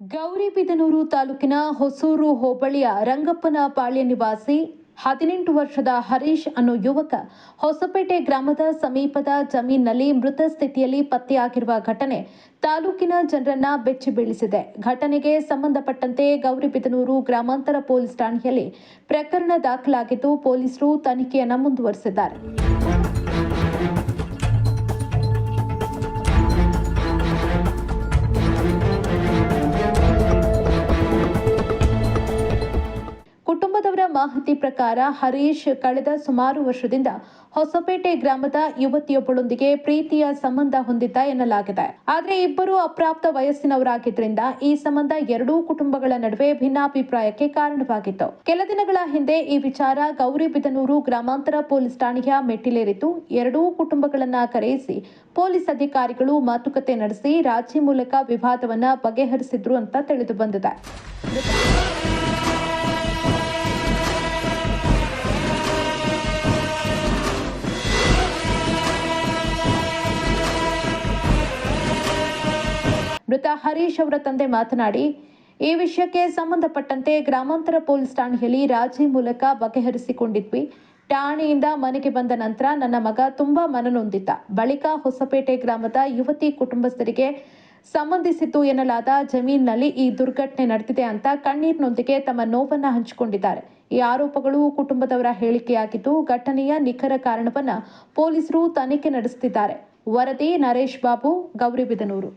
ಗೌರಿಬಿದನೂರು ತಾಲೂಕಿನ ಹೊಸೂರು ಹೋಬಳಿಯ ರಂಗಪ್ಪನ ಪಾಳ್ಯ ನಿವಾಸಿ 18 ವರ್ಷದ ಹರೀಶ್ ಅನ್ನೋ ಯುವಕ ಹೊಸಪೇಟೆ ಗ್ರಾಮದ ಸಮೀಪದ ಜಮೀನಿನಲ್ಲಿ ಮೃತ ಸ್ಥಿತಿಯಲ್ಲಿ ಪತ್ತೆಯಾಗಿರುವ ಘಟನೆ ತಾಲೂಕಿನ ಜನರನ್ನ ಬೆಚ್ಚಿ ಬೀಳಿಸಿದೆ. ಘಟನೆಗೆ ಸಂಬಂಧಪಟ್ಟಂತೆ ಗೌರಿಬಿದನೂರು ಗ್ರಾಮಾಂತರ ಪೊಲೀಸ್ ಠಾಣೆಯಲ್ಲಿ ಪ್ರಕರಣ ದಾಖಲಾಗಿದ್ದು ಪೊಲೀಸರು ತನಿಖೆಯನ್ನು ಮುಂದುವರೆಸಿದ್ದಾರೆ. ಕುಟುಂಬದವರ ಮಾಹಿತಿ ಪ್ರಕಾರ ಹರೀಶ್ ಕಳೆದ ಸುಮಾರು ವರ್ಷದಿಂದ ಹೊಸಪೇಟೆ ಗ್ರಾಮದ ಯುವತಿಯೊಬ್ಬಳೊಂದಿಗೆ ಪ್ರೀತಿಯ ಸಂಬಂಧ ಹೊಂದಿದ್ದ ಎನ್ನಲಾಗಿದೆ. ಆದರೆ ಇಬ್ಬರು ಅಪ್ರಾಪ್ತ ವಯಸ್ಸಿನವರಾಗಿದ್ದರಿಂದ ಈ ಸಂಬಂಧ ಎರಡೂ ಕುಟುಂಬಗಳ ನಡುವೆ ಭಿನ್ನಾಭಿಪ್ರಾಯಕ್ಕೆ ಕಾರಣವಾಗಿತ್ತು. ಕೆಲ ದಿನಗಳ ಹಿಂದೆ ಈ ವಿಚಾರ ಗೌರಿಬಿದನೂರು ಗ್ರಾಮಾಂತರ ಪೊಲೀಸ್ ಠಾಣೆಯ ಮೆಟ್ಟಿಲೇರಿದ್ದು ಎರಡೂ ಕುಟುಂಬಗಳನ್ನ ಕರೆಯಿಸಿ ಪೊಲೀಸ್ ಅಧಿಕಾರಿಗಳು ಮಾತುಕತೆ ನಡೆಸಿ ರಾಜಿ ಮೂಲಕ ವಿವಾದವನ್ನ ಬಗೆಹರಿಸಿದ್ರು ಅಂತ ತಿಳಿದು ಬಂದಿದೆ. ಮೃತ ಹರೀಶ್ ಅವರ ತಂದೆ ಮಾತನಾಡಿ, ಈ ವಿಷಯಕ್ಕೆ ಸಂಬಂಧಪಟ್ಟಂತೆ ಗ್ರಾಮಾಂತರ ಪೊಲೀಸ್ ಠಾಣೆಯಲ್ಲಿ ರಾಜಿ ಮೂಲಕ ಬಗೆಹರಿಸಿಕೊಂಡಿದ್ವಿ. ಠಾಣೆಯಿಂದ ಮನೆಗೆ ಬಂದ ನಂತರ ನನ್ನ ಮಗ ತುಂಬಾ ಮನನೊಂದಿದ್ದ. ಬಳಿಕ ಹೊಸಪೇಟೆ ಗ್ರಾಮದ ಯುವತಿ ಕುಟುಂಬಸ್ಥರಿಗೆ ಸಂಬಂಧಿಸಿತ್ತು ಎನ್ನಲಾದ ಜಮೀನಿನಲ್ಲಿ ಈ ದುರ್ಘಟನೆ ನಡೆದಿದೆ ಅಂತ ಕಣ್ಣೀರಿನೊಂದಿಗೆ ತಮ್ಮ ನೋವನ್ನ ಹಂಚಿಕೊಂಡಿದ್ದಾರೆ. ಈ ಆರೋಪಗಳು ಕುಟುಂಬದವರ ಹೇಳಿಕೆಯಾಗಿದ್ದು ಘಟನೆಯ ನಿಖರ ಕಾರಣವನ್ನ ಪೊಲೀಸರು ತನಿಖೆ ನಡೆಸುತ್ತಿದ್ದಾರೆ. ವರದಿ ನರೇಶ್ ಬಾಬು, ಗೌರಿಬಿದನೂರು.